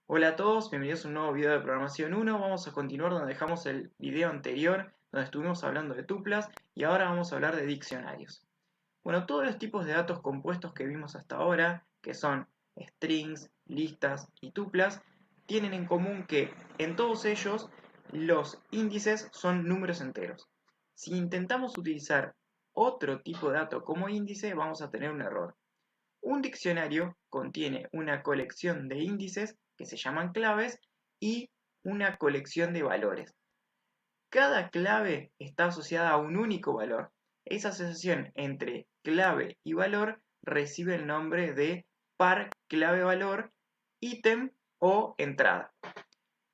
Hola a todos, bienvenidos a un nuevo video de Programación 1. Vamos a continuar donde dejamos el video anterior, donde estuvimos hablando de tuplas, y ahora vamos a hablar de diccionarios. Bueno, todos los tipos de datos compuestos que vimos hasta ahora, que son strings, listas y tuplas, tienen en común que en todos ellos los índices son números enteros. Si intentamos utilizar otro tipo de dato como índice, vamos a tener un error. Un diccionario contiene una colección de índices que se llaman claves y una colección de valores. Cada clave está asociada a un único valor. Esa asociación entre clave y valor recibe el nombre de par clave-valor, ítem o entrada.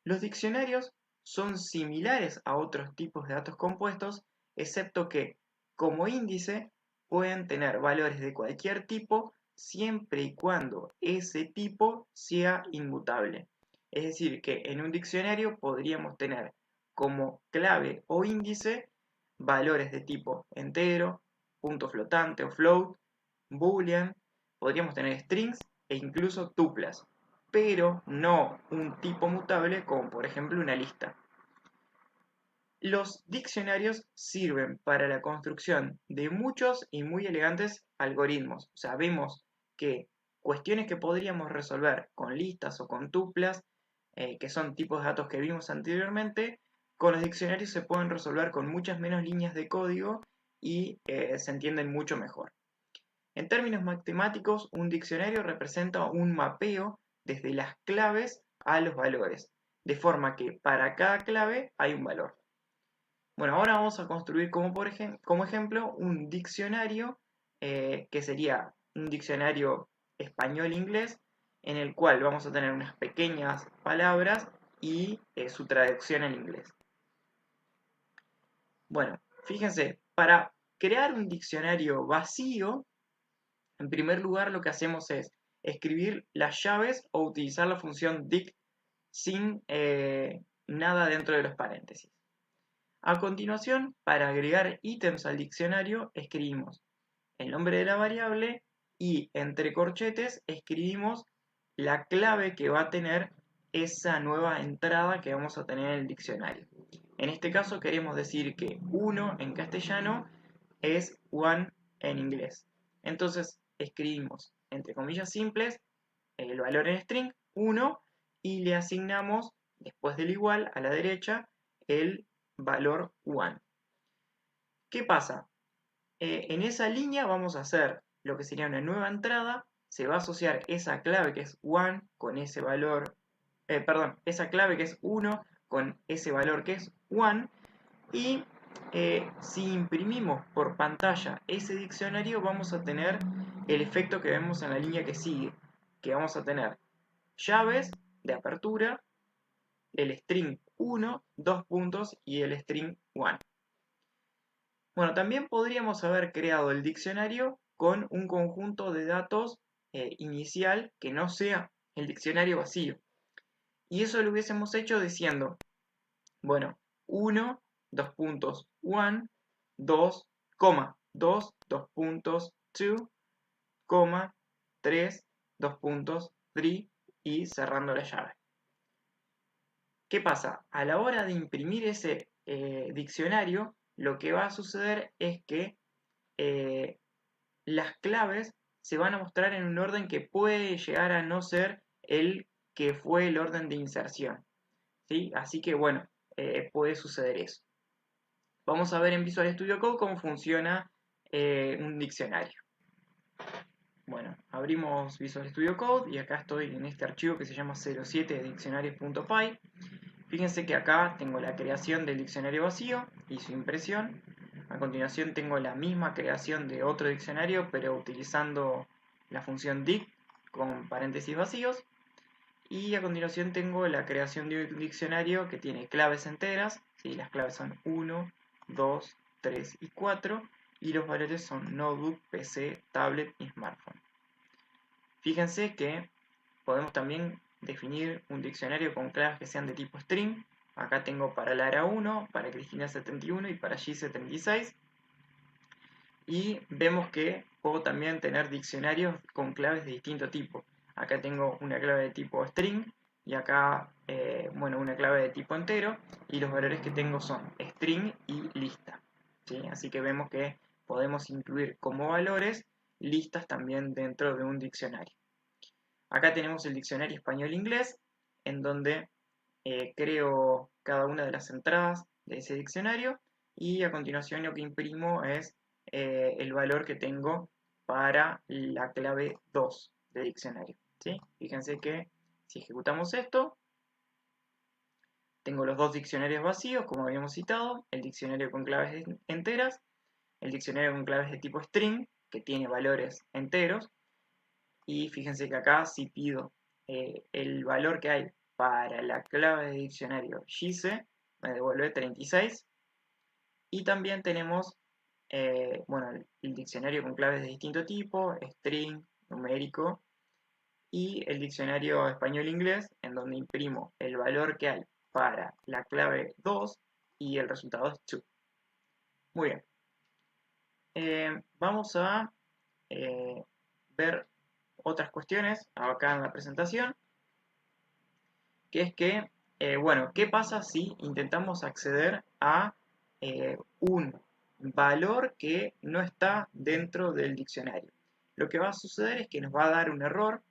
Los diccionarios son similares a otros tipos de datos compuestos, excepto que, como índice, pueden tener valores de cualquier tipo siempre y cuando ese tipo sea inmutable. Es decir, que en un diccionario podríamos tener como clave o índice valores de tipo entero, punto flotante o float, boolean, podríamos tener strings e incluso tuplas, pero no un tipo mutable como por ejemplo una lista. Los diccionarios sirven para la construcción de muchos y muy elegantes algoritmos. O sea, vemos que cuestiones que podríamos resolver con listas o con tuplas, que son tipos de datos que vimos anteriormente, con los diccionarios se pueden resolver con muchas menos líneas de código y se entienden mucho mejor. En términos matemáticos, un diccionario representa un mapeo desde las claves a los valores, de forma que para cada clave hay un valor. Bueno, ahora vamos a construir como ejemplo un diccionario que sería un diccionario español-inglés en el cual vamos a tener unas pequeñas palabras y su traducción en inglés. Bueno, fíjense, para crear un diccionario vacío, en primer lugar, lo que hacemos es escribir las llaves o utilizar la función dict sin nada dentro de los paréntesis. A continuación, para agregar ítems al diccionario, escribimos el nombre de la variable y entre corchetes escribimos la clave que va a tener esa nueva entrada que vamos a tener en el diccionario. En este caso queremos decir que 1 en castellano es one en inglés. Entonces escribimos, entre comillas simples, el valor en string 1 y le asignamos, después del igual, a la derecha, el valor one. ¿Qué pasa? En esa línea vamos a hacer lo que sería una nueva entrada, se va a asociar esa clave que es one con ese valor, esa clave que es 1 con ese valor que es one, y si imprimimos por pantalla ese diccionario vamos a tener el efecto que vemos en la línea que sigue, que vamos a tener llaves de apertura, el string 1, dos puntos y el string 1. Bueno, también podríamos haber creado el diccionario con un conjunto de datos inicial que no sea el diccionario vacío. Y eso lo hubiésemos hecho diciendo, bueno, 1, 2 puntos, 1, 2, 2, 2 puntos, 2, 3, 2 puntos, 3 y cerrando la llave. ¿Qué pasa? A la hora de imprimir ese diccionario, lo que va a suceder es que eh, las claves se van a mostrar en un orden que puede llegar a no ser el que fue el orden de inserción, ¿sí? Así que bueno, puede suceder eso. Vamos a ver en Visual Studio Code cómo funciona un diccionario. Bueno, abrimos Visual Studio Code y acá estoy en este archivo que se llama 07 diccionarios.py. Fíjense que acá tengo la creación del diccionario vacío y su impresión. A continuación tengo la misma creación de otro diccionario, pero utilizando la función dict con paréntesis vacíos. Y a continuación tengo la creación de un diccionario que tiene claves enteras. ¿Sí? Las claves son 1, 2, 3 y 4. Y los valores son notebook, PC, tablet y smartphone. Fíjense que podemos también definir un diccionario con claves que sean de tipo string. Acá tengo para Lara 1, para Cristina 71 y para G 76. Y vemos que puedo también tener diccionarios con claves de distinto tipo. Acá tengo una clave de tipo string y acá, bueno, una clave de tipo entero, y los valores que tengo son string y lista, ¿sí? Así que vemos que podemos incluir como valores listas también dentro de un diccionario. Acá tenemos el diccionario español-inglés, en donde creo cada una de las entradas de ese diccionario, y a continuación lo que imprimo es el valor que tengo para la clave 2 de diccionario, ¿sí? Fíjense que si ejecutamos esto, tengo los dos diccionarios vacíos, como habíamos citado, el diccionario con claves enteras, el diccionario con claves de tipo string, que tiene valores enteros, y fíjense que acá si pido el valor que hay para la clave de diccionario Gise, me devuelve 36. Y también tenemos bueno, el diccionario con claves de distinto tipo, string, numérico, y el diccionario español-inglés, en donde imprimo el valor que hay para la clave 2 y el resultado es true. Muy bien. Vamos a ver otras cuestiones acá en la presentación, que es que, bueno, ¿qué pasa si intentamos acceder a un valor que no está dentro del diccionario? Lo que va a suceder es que nos va a dar un error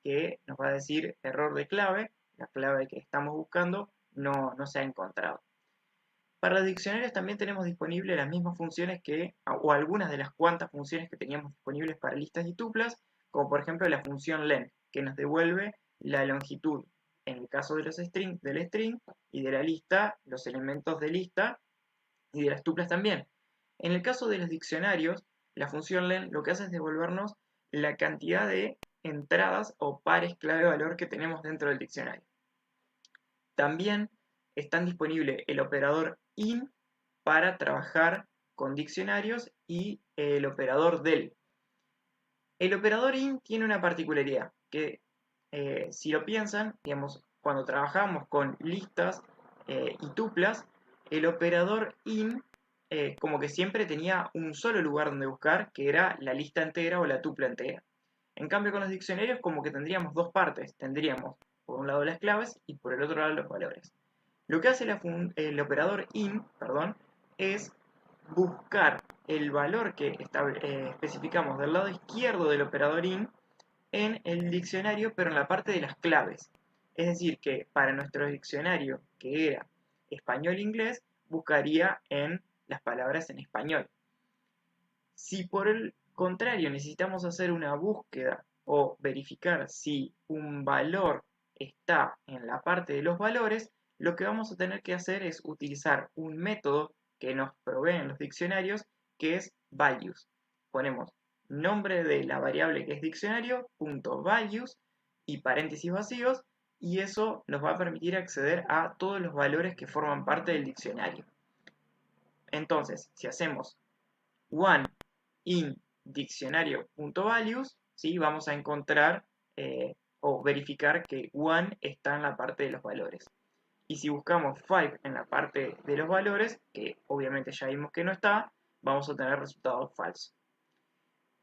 que nos va a decir error de clave, la clave que estamos buscando no se ha encontrado. Para los diccionarios también tenemos disponibles las mismas funciones o algunas de las cuantas funciones que teníamos disponibles para listas y tuplas, como por ejemplo la función len, que nos devuelve la longitud, en el caso de del string, y de la lista, los elementos de lista, y de las tuplas también. En el caso de los diccionarios, la función len lo que hace es devolvernos la cantidad de entradas o pares clave valor que tenemos dentro del diccionario. También están disponibles el operador in para trabajar con diccionarios y el operador del. El operador in tiene una particularidad, que si lo piensan, digamos, cuando trabajamos con listas y tuplas, el operador in como que siempre tenía un solo lugar donde buscar, que era la lista entera o la tupla entera. En cambio, con los diccionarios como que tendríamos dos partes. Tendríamos por un lado las claves y por el otro lado los valores. Lo que hace el operador in, perdón, es buscar el valor que especificamos del lado izquierdo del operador in en el diccionario, pero en la parte de las claves. Es decir, que para nuestro diccionario, que era español-inglés, buscaría en las palabras en español. Si por el contrario necesitamos hacer una búsqueda o verificar si un valor está en la parte de los valores, lo que vamos a tener que hacer es utilizar un método que nos proveen los diccionarios, que es values. Ponemos nombre de la variable que es diccionario, punto values y paréntesis vacíos, y eso nos va a permitir acceder a todos los valores que forman parte del diccionario. Entonces, si hacemos one in diccionario.values, ¿sí? Vamos a encontrar o verificar que one está en la parte de los valores. Y si buscamos 5 en la parte de los valores, que obviamente ya vimos que no está, vamos a tener resultados falsos.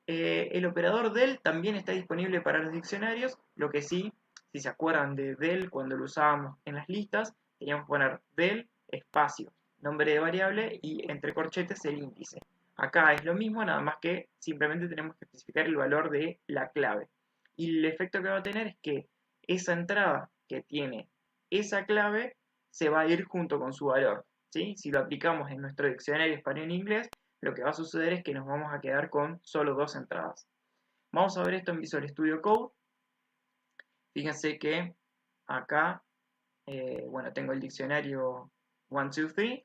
El operador del también está disponible para los diccionarios, lo que sí, si se acuerdan de del cuando lo usábamos en las listas, teníamos que poner del espacio, nombre de variable y entre corchetes el índice. Acá es lo mismo, nada más que simplemente tenemos que especificar el valor de la clave. Y el efecto que va a tener es que esa entrada que tiene esa clave se va a ir junto con su valor, ¿sí? Si lo aplicamos en nuestro diccionario español-inglés, lo que va a suceder es que nos vamos a quedar con solo dos entradas. Vamos a ver esto en Visual Studio Code. Fíjense que acá, bueno, tengo el diccionario 1, 2, 3,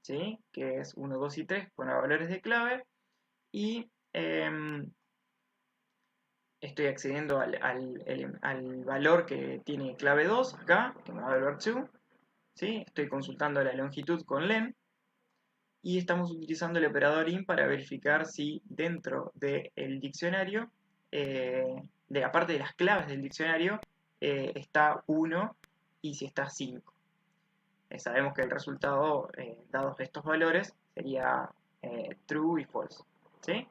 ¿sí? Que es 1, 2 y 3 con valores de clave. Y estoy accediendo al valor que tiene clave 2 acá, que me va a dar valor 2. ¿Sí? Estoy consultando la longitud con len. Y estamos utilizando el operador in para verificar si dentro del diccionario, de la parte de las claves del diccionario, está 1 y si está 5. Sabemos que el resultado, dados estos valores, sería true y false. ¿Sí?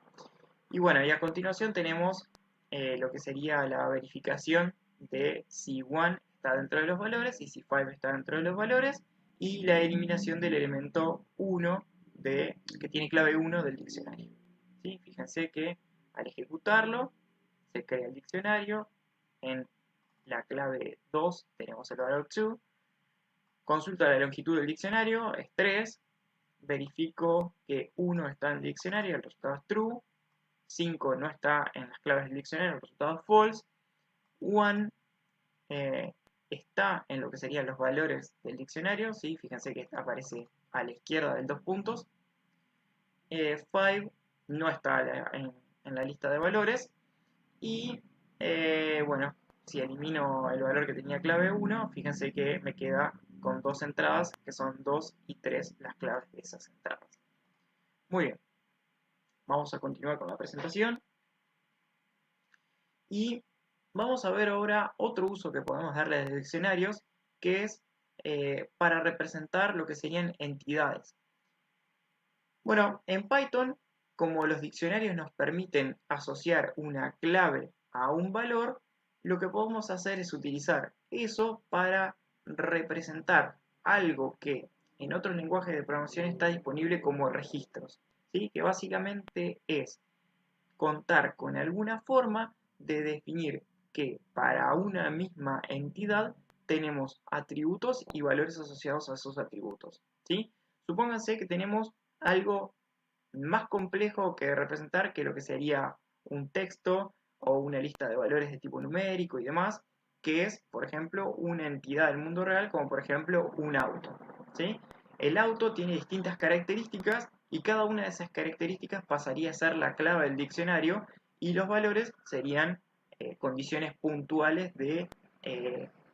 Y bueno, y a continuación tenemos lo que sería la verificación de si one está dentro de los valores y si 5 está dentro de los valores, y la eliminación del elemento 1 que tiene clave 1 del diccionario. ¿Sí? Fíjense que al ejecutarlo se crea el diccionario. En la clave 2 tenemos el valor 2. Consulto la longitud del diccionario, es 3. Verifico que 1 está en el diccionario, el resultado es true. 5 no está en las claves del diccionario, el resultado es false. 1 está en lo que serían los valores del diccionario, ¿sí? Fíjense que aparece a la izquierda del 2 puntos. 5 no está en la lista de valores. Y bueno, si elimino el valor que tenía clave 1, fíjense que me queda con dos entradas, que son 2 y 3 las claves de esas entradas. Muy bien, vamos a continuar con la presentación. Y vamos a ver ahora otro uso que podemos darle a los diccionarios, que es para representar lo que serían entidades. Bueno, en Python, como los diccionarios nos permiten asociar una clave a un valor, lo que podemos hacer es utilizar eso para representar algo que en otros lenguajes de programación está disponible como registros, ¿sí? Que básicamente es contar con alguna forma de definir que para una misma entidad tenemos atributos y valores asociados a esos atributos, ¿sí? Supónganse que tenemos algo más complejo que representar que lo que sería un texto o una lista de valores de tipo numérico y demás, que es, por ejemplo, una entidad del mundo real, como por ejemplo un auto, ¿sí? El auto tiene distintas características y cada una de esas características pasaría a ser la clave del diccionario y los valores serían condiciones puntuales de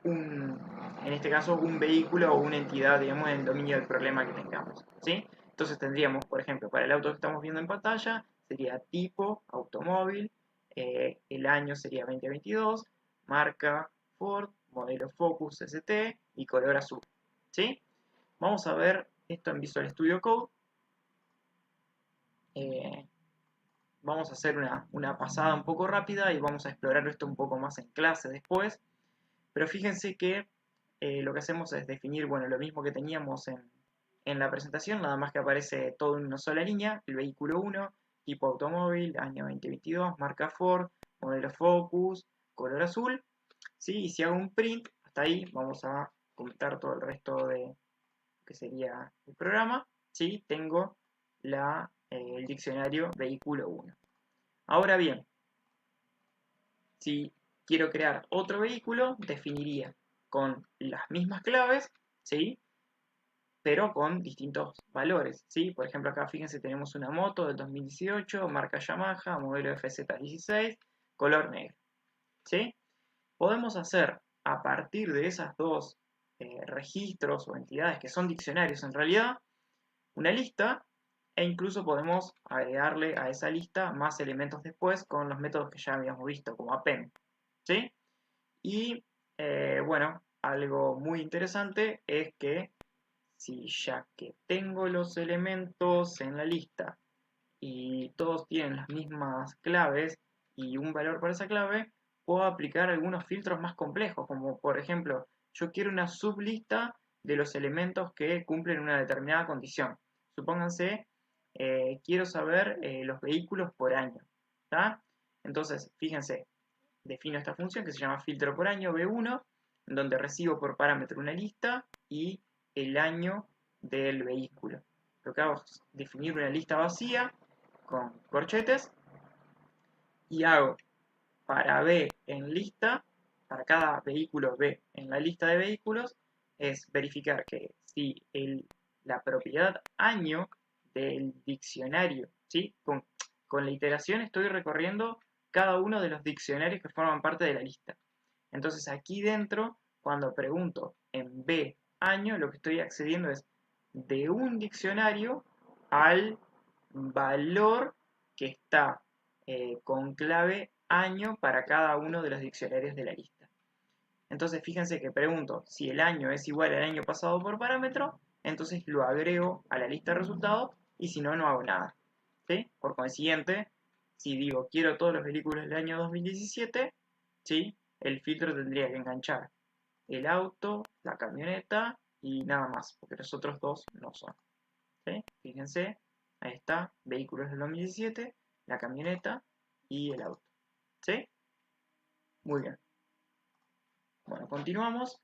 en este caso, un vehículo o una entidad, digamos, en el dominio del problema que tengamos, ¿sí? Entonces tendríamos, por ejemplo, para el auto que estamos viendo en pantalla, sería tipo, automóvil, el año sería 2022, marca Ford, modelo Focus ST y color azul, ¿sí? Vamos a ver esto en Visual Studio Code. Vamos a hacer una pasada un poco rápida y vamos a explorar esto un poco más en clase después. Pero fíjense que lo que hacemos es definir, bueno, lo mismo que teníamos en la presentación, nada más que aparece todo en una sola línea, el vehículo 1, tipo automóvil, año 2022, marca Ford, modelo Focus, color azul, ¿sí? Y si hago un print, hasta ahí vamos a comentar todo el resto de que sería el programa, ¿sí? Tengo el diccionario vehículo 1. Ahora bien, si quiero crear otro vehículo, definiría con las mismas claves, ¿sí? Pero con distintos valores, ¿sí? Por ejemplo, acá fíjense, tenemos una moto del 2018, marca Yamaha, modelo FZ16, color negro, ¿sí? Podemos hacer, a partir de esas dos registros o entidades que son diccionarios en realidad, una lista e incluso podemos agregarle a esa lista más elementos después con los métodos que ya habíamos visto, como append, ¿sí? Y bueno, algo muy interesante es que si ya que tengo los elementos en la lista y todos tienen las mismas claves y un valor para esa clave, puedo aplicar algunos filtros más complejos, como por ejemplo, yo quiero una sublista de los elementos que cumplen una determinada condición. Supónganse, quiero saber los vehículos por año, ¿tá? Entonces, fíjense, defino esta función que se llama filtro por año v1, en donde recibo por parámetro una lista y el año del vehículo. Lo que hago es definir una lista vacía con corchetes y hago para B en lista, para cada vehículo B en la lista de vehículos, es verificar que si la propiedad año del diccionario, ¿sí? Con la iteración estoy recorriendo cada uno de los diccionarios que forman parte de la lista. Entonces aquí dentro, cuando pregunto en B año, lo que estoy accediendo es de un diccionario al valor que está con clave año para cada uno de los diccionarios de la lista. Entonces fíjense que pregunto si el año es igual al año pasado por parámetro, entonces lo agrego a la lista de resultados y si no, no hago nada, ¿sí? Por consiguiente, si digo quiero todos los vehículos del año 2017, ¿sí? El filtro tendría que enganchar el auto, la camioneta y nada más, porque los otros dos no son. ¿Sí? Fíjense, ahí está, vehículos del 2017, la camioneta y el auto. ¿Sí? Muy bien. Bueno, continuamos.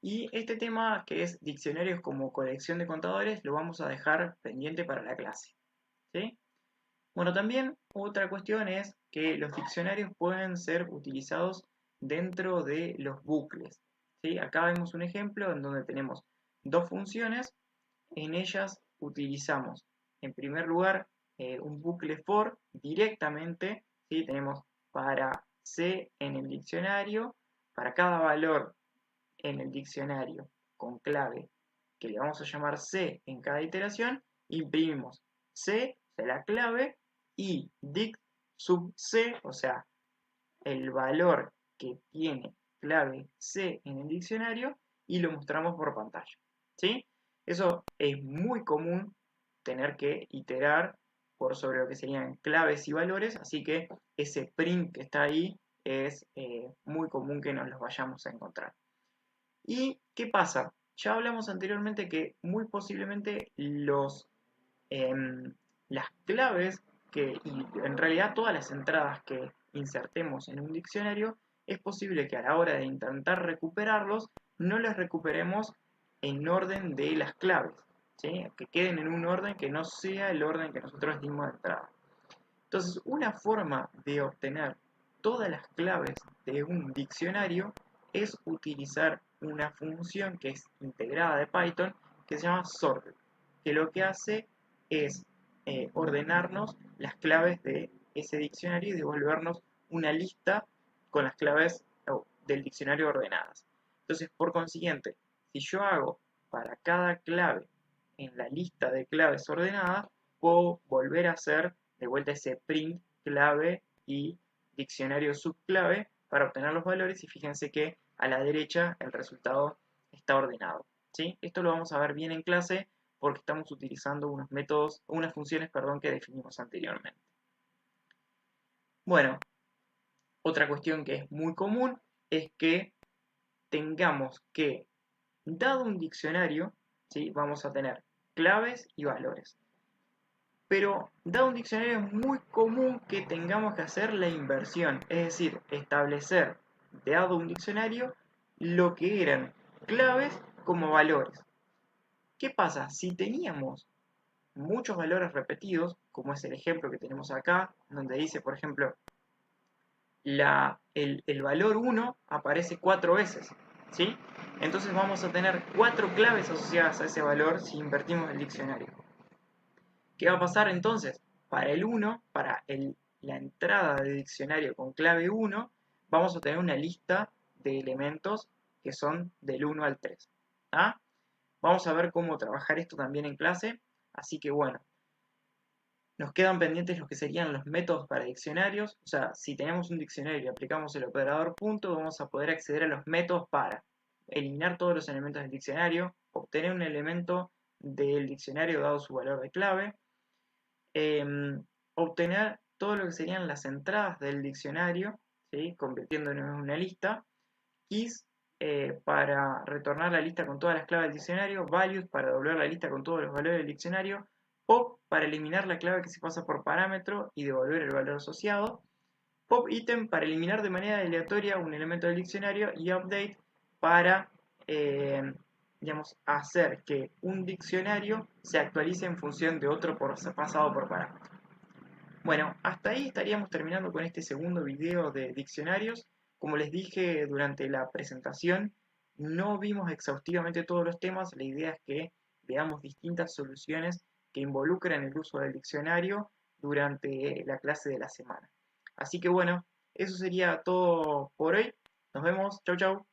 Y este tema, que es diccionarios como colección de contadores, lo vamos a dejar pendiente para la clase. ¿Sí? Bueno, también otra cuestión es que los diccionarios pueden ser utilizados dentro de los bucles. ¿Sí? Acá vemos un ejemplo en donde tenemos dos funciones. En ellas utilizamos, en primer lugar, un bucle for directamente. ¿Sí? Tenemos para C en el diccionario, para cada valor en el diccionario con clave que le vamos a llamar C en cada iteración, imprimimos C, o sea, la clave, y dict sub C, o sea, el valor que tiene clave C en el diccionario, y lo mostramos por pantalla. ¿Sí? Eso es muy común, tener que iterar por sobre lo que serían claves y valores, así que ese print que está ahí es muy común que nos los vayamos a encontrar. ¿Y qué pasa? Ya hablamos anteriormente que muy posiblemente las claves y en realidad todas las entradas que insertemos en un diccionario, es posible que a la hora de intentar recuperarlos, no los recuperemos en orden de las claves, ¿sí? Que queden en un orden que no sea el orden que nosotros dimos de entrada. Entonces, una forma de obtener todas las claves de un diccionario es utilizar una función que es integrada de Python que se llama sorted, que lo que hace es ordenarnos las claves de ese diccionario y devolvernos una lista con las claves del diccionario ordenadas. Entonces, por consiguiente, si yo hago para cada clave en la lista de claves ordenadas, puedo volver a hacer de vuelta ese print clave y diccionario subclave para obtener los valores, y fíjense que a la derecha el resultado está ordenado. ¿Sí? Esto lo vamos a ver bien en clase porque estamos utilizando unos métodos, unas funciones, perdón, que definimos anteriormente. Bueno, otra cuestión que es muy común es que tengamos que, dado un diccionario, ¿sí? Vamos a tener claves y valores. Pero dado un diccionario es muy común que tengamos que hacer la inversión, es decir, establecer, dado un diccionario, lo que eran claves como valores. ¿Qué pasa? Si teníamos muchos valores repetidos, como es el ejemplo que tenemos acá, donde dice, por ejemplo, el valor 1 aparece 4 veces, ¿sí? Entonces vamos a tener 4 claves asociadas a ese valor si invertimos el diccionario. ¿Qué va a pasar entonces? Para el 1, la entrada de diccionario con clave 1, vamos a tener una lista de elementos que son del 1 al 3. ¿Ah? Vamos a ver cómo trabajar esto también en clase, así que bueno, nos quedan pendientes lo que serían los métodos para diccionarios. O sea, si tenemos un diccionario y aplicamos el operador punto, vamos a poder acceder a los métodos para eliminar todos los elementos del diccionario, obtener un elemento del diccionario dado su valor de clave, obtener todo lo que serían las entradas del diccionario, ¿sí? Convirtiéndonos en una lista, keys para retornar la lista con todas las claves del diccionario, values para doblar la lista con todos los valores del diccionario, pop para eliminar la clave que se pasa por parámetro y devolver el valor asociado, pop item para eliminar de manera aleatoria un elemento del diccionario, y update para digamos, hacer que un diccionario se actualice en función de otro pasado por parámetro. Bueno, hasta ahí estaríamos terminando con este segundo video de diccionarios. Como les dije durante la presentación, no vimos exhaustivamente todos los temas. La idea es que veamos distintas soluciones que involucran el uso del diccionario durante la clase de la semana. Así que bueno, eso sería todo por hoy. Nos vemos. Chau, chau.